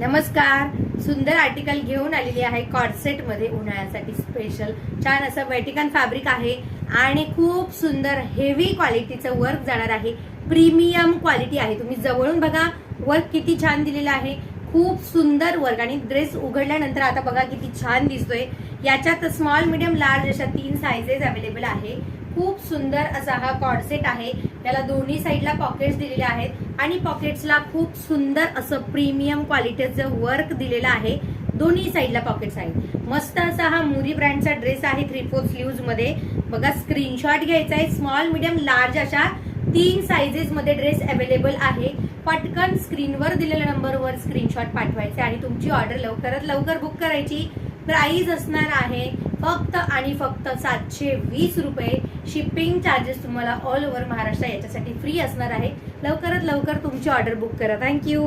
नमस्कार. सुंदर आर्टिकल घेऊन आलेली आहे कॉर्सेट मध्ये उन्हाळ्यासाठी स्पेशल. छान असं वेटिकन फॅब्रिक आहे आणि खूप सुंदर हेवी क्वालिटीचं वर्क जाणार आहे. प्रीमियम क्वालिटी आहे. तुम्ही जवळून बघा वर्क किती छान दिलेलं आहे. खूप सुंदर वर्क आणि ड्रेस उघडल्यानंतर आता बघा किती छान दिसतोय. याच्यात स्मॉल मीडियम लार्ज अशा 3 साइजेस अवेलेबल आहे. खूप सुंदर असा हा कॉर्सेट आहे. त्याला दोन्ही साईडला पॉकेट्स दिलेले आहेत आणि पॉकेट्सला खूप सुंदर असं प्रीमियम क्वालिटीचं वर्क दिलेलं आहे. दोन्ही साईडला पॉकेट्स आहेत. मस्त असा हा मुरी ब्रँडचा ड्रेस आहे 3/4 स्लीव्ज मध्ये. बघा स्क्रीनशॉट घ्यायचा आहे. स्मॉल मीडियम लार्ज अशा 3 साइजेस मध्ये ड्रेस अवेलेबल आहे. पटकन स्क्रीनवर दिलेल्या नंबरवर स्क्रीनशॉट पाठवायचे आणि तुमची ऑर्डर लवकरात लवकर बुक करायची. प्राइस असणार आहे फक्त आणि फक्त 720 रुपये. शिपिंग चार्जेस तुम्हाला ऑल ओव्हर महाराष्ट्र याच्यासाठी फ्री असणार आहे. लवकरात लवकर तुमची ऑर्डर बुक करा. थँक्यू.